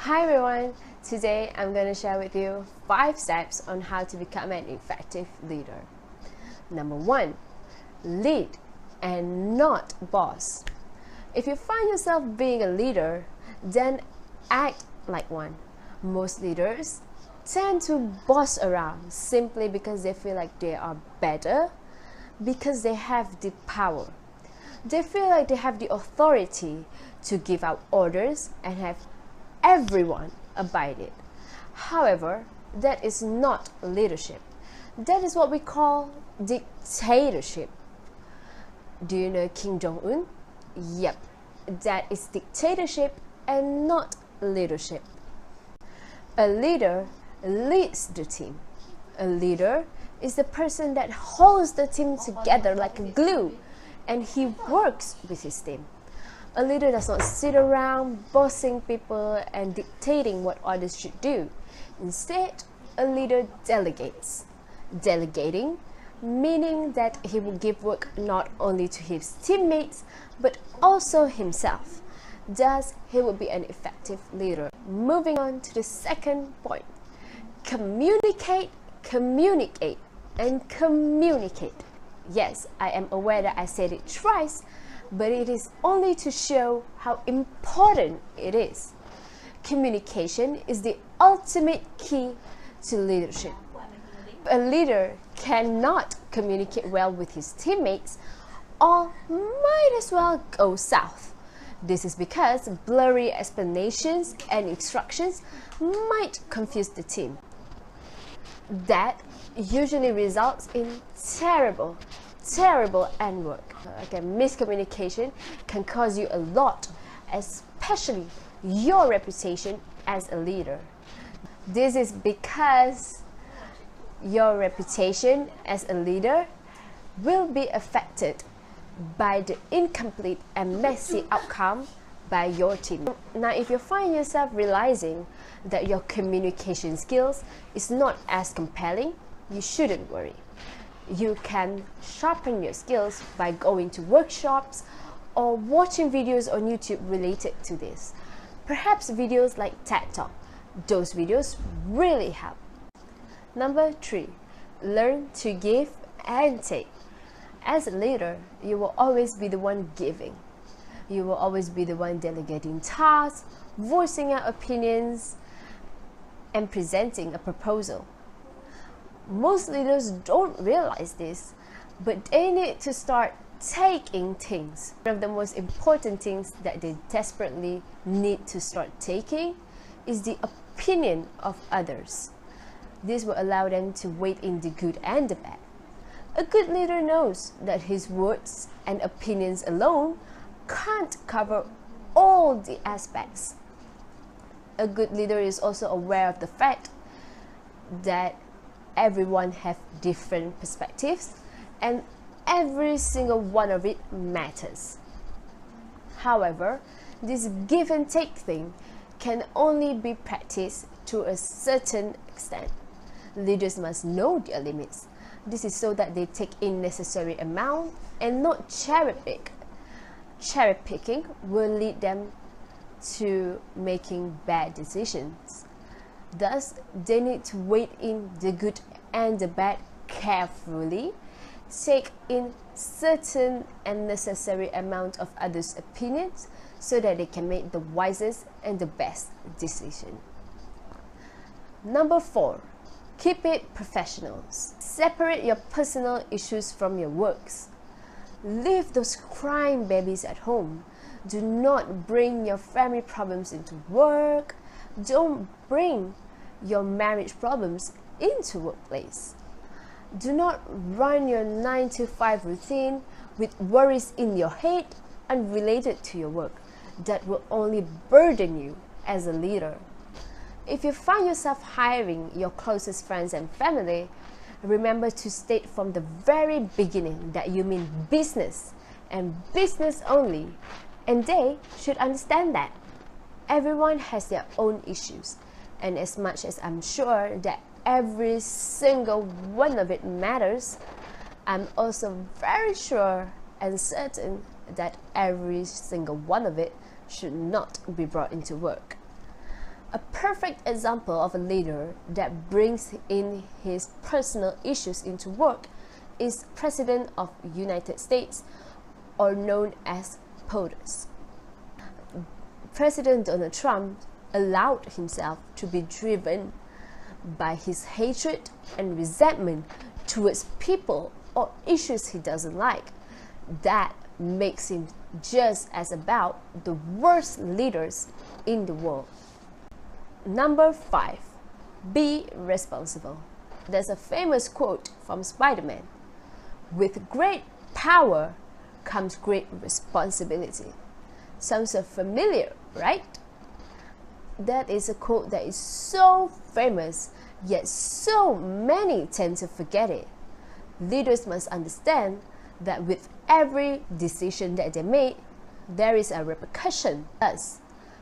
Hi everyone, today I'm going to share with you 5 steps on how to become an effective leader. Number 1, lead and not boss. If you find yourself being a leader, then act like one. Most leaders tend to boss around simply because they feel like they are better, because they have the power. They feel like they have the authority to give out orders and have everyone abide it. However, that is not leadership. That is what we call dictatorship. Do you know Kim Jong-un? Yep, that is dictatorship and not leadership. A leader leads the team. A leader is the person that holds the team together like a glue, and he works with his team. A leader does not sit around bossing people and dictating what others should do. Instead, a leader delegates. Delegating meaning that he will give work not only to his teammates but also himself. Thus, he will be an effective leader. Moving on to the second point. Communicate, communicate, and communicate. Yes, I am aware that I said it twice, but it is only to show how important it is. Communication is the ultimate key to leadership. A leader cannot communicate well with his teammates, all might as well go south. This is because blurry explanations and instructions might confuse the team. That usually results in terrible end work. Miscommunication can cause you a lot, especially your reputation as a leader. This is because your reputation as a leader will be affected by the incomplete and messy outcome by your team. Now, if you find yourself realizing that your communication skills is not as compelling, you shouldn't worry. You can sharpen your skills by going to workshops or watching videos on YouTube related to this. Perhaps videos like TED Talk. Those videos really help. Number 3, learn to give and take. As a leader, you will always be the one giving. You will always be the one delegating tasks, voicing out opinions, and presenting a proposal. Most leaders don't realize this, but they need to start taking things. One of the most important things that they desperately need to start taking is the opinion of others. This will allow them to weigh in the good and the bad. A good leader knows that his words and opinions alone can't cover all the aspects. A good leader is also aware of the fact that everyone has different perspectives and every single one of it matters. However, this give and take thing can only be practiced to a certain extent. Leaders must know their limits. This is so that they take in necessary amount and not cherry pick. Cherry picking will lead them to making bad decisions. Thus, they need to weigh in the good and the bad carefully, take in certain and necessary amount of others' opinions so that they can make the wisest and the best decision. Number 4, keep it professional. Separate your personal issues from your works. Leave those crying babies at home. Do not bring your family problems into work. Don't bring your marriage problems into workplace. Do not run your 9-to-5 routine with worries in your head unrelated to your work. That will only burden you as a leader. If you find yourself hiring your closest friends and family, remember to state from the very beginning that you mean business and business only, and they should understand that. Everyone has their own issues, and as much as I'm sure that every single one of it matters, I'm also very sure and certain that every single one of it should not be brought into work. A perfect example of a leader that brings in his personal issues into work is President of United States, or known as POTUS. President Donald Trump allowed himself to be driven by his hatred and resentment towards people or issues he doesn't like. That makes him just as about the worst leaders in the world. Number 5, be responsible. There's a famous quote from Spider-Man: "With great power comes great responsibility." Sounds so familiar, right? That is a quote that is so famous, yet so many tend to forget it. Leaders must understand that with every decision that they make, there is a repercussion. Thus,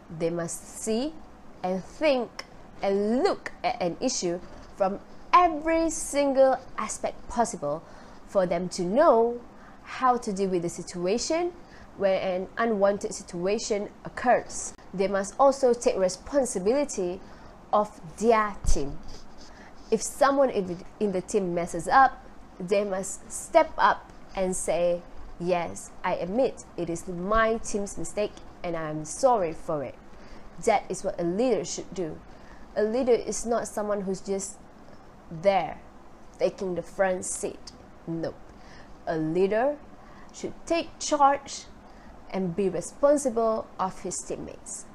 they must see and think and look at an issue from every single aspect possible for them to know how to deal with the situation when an unwanted situation occurs. They must also take responsibility of their team. If someone in the team messes up, they must step up and say, "Yes, I admit it is my team's mistake and I am sorry for it." That is what a leader should do. A leader is not someone who's just there taking the front seat. Nope. A leader should take charge and be responsible of his teammates.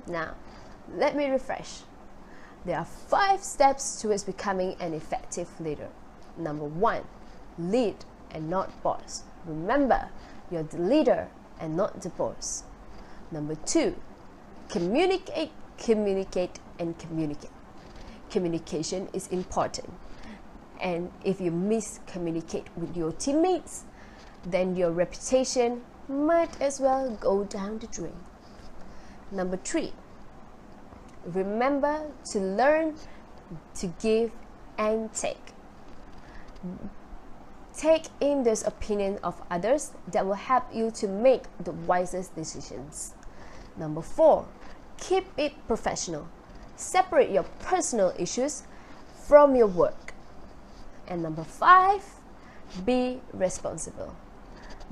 Now, let me refresh. There are 5 steps towards becoming an effective leader. Number 1, lead and not boss. Remember, you're the leader and not the boss. Number 2, communicate, communicate, and communicate. Communication is important. And if you miscommunicate with your teammates, then your reputation might as well go down the drain. Number 3, remember to learn to give and take. Take in those opinions of others that will help you to make the wisest decisions. Number 4, keep it professional. Separate your personal issues from your work. And number 5, be responsible.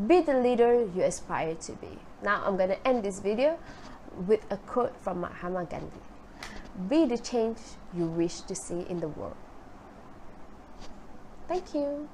Be the leader you aspire to be. Now I'm going to end this video with a quote from Mahatma Gandhi. Be the change you wish to see in the world. Thank you.